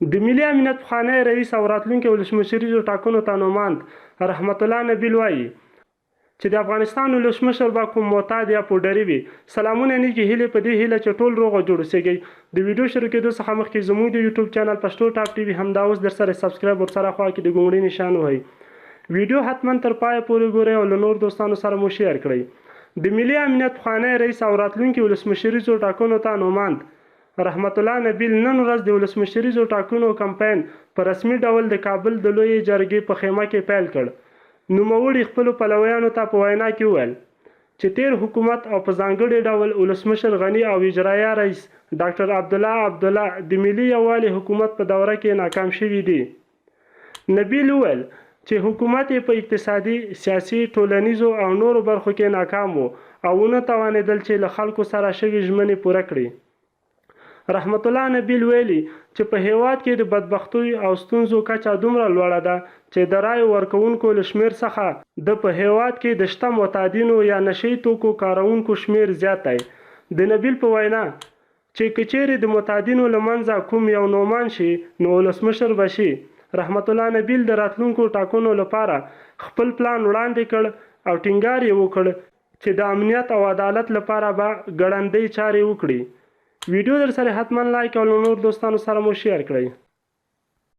د ملي امنیت پخوانی رئیس او راتلونکي ولسمشریزو ټاکنو ته نوماند رحمت الله نبیل وایي چې د افغانستان ولسمشر به کوم معتاد یا پوډري وي. سلامونه نیکې هیلې په دې هیله چې ټول روغ او جوړ اوسئ. د ویډیو شروع کېدو څخه مخکې زموږ د یوټیوب چینل پښتو ټاپ ټي وي همدا اوس درسره سبسکرایب ورسره خوا کې د ګونګړي نشان وهئ. ویډیو حتما تر پایه پورې ګورئ او له نور دوستانو سره مو شیر کړئ. د ملي امنیت پخوانی رئیس او راتلونکي ولسمشریزو ټاکنو ته نوماند رحمت الله نبیل نن ورځ د ولسمشریزو ټاکنو کمپاین په رسمي ډول د کابل د لویې جرګې په خیمه کې پیل کړ. نوموړي خپلو پلویانو ته په وینا کې وویل چې تیر حکومت او په ځانګړي ډول ولسمشر غني او اجرایه رئیس ډاکټر عبدالله د ملي یووالي حکومت په دوره کې ناکام شوي دي. نبیل وویل چې حکومت په اقتصادي، سیاسي، ټولنیزو او نورو برخو کې ناکام و او ونه توانېدل چې له خلکو سره شوي ژمنې پوره کړي. رحمت الله نبیل ویلي چې په هیواد کې د بدبختیو او ستونزو کچه دومره لوړه ده چې د رایو ورکوونکو له شمېر څخه د په هیواد کې د شته معتادینو یا نشي توکو کارونکو شمېر زیات دی. د نبیل په وینا چې که چیرې د معتادینو له منځه کوم یو نومان شي نو ولسمشر به شي. رحمت الله نبیل د راتلونکو ټاکنو لپاره خپل پلان وړاندې کړ او ټینګار یې وکړ چې د امنیت او عدالت لپاره به ګړندۍ چارې وکړي. ویډیو در سره حتما لایک او له نور دوستانو سره مو شیر کړئ.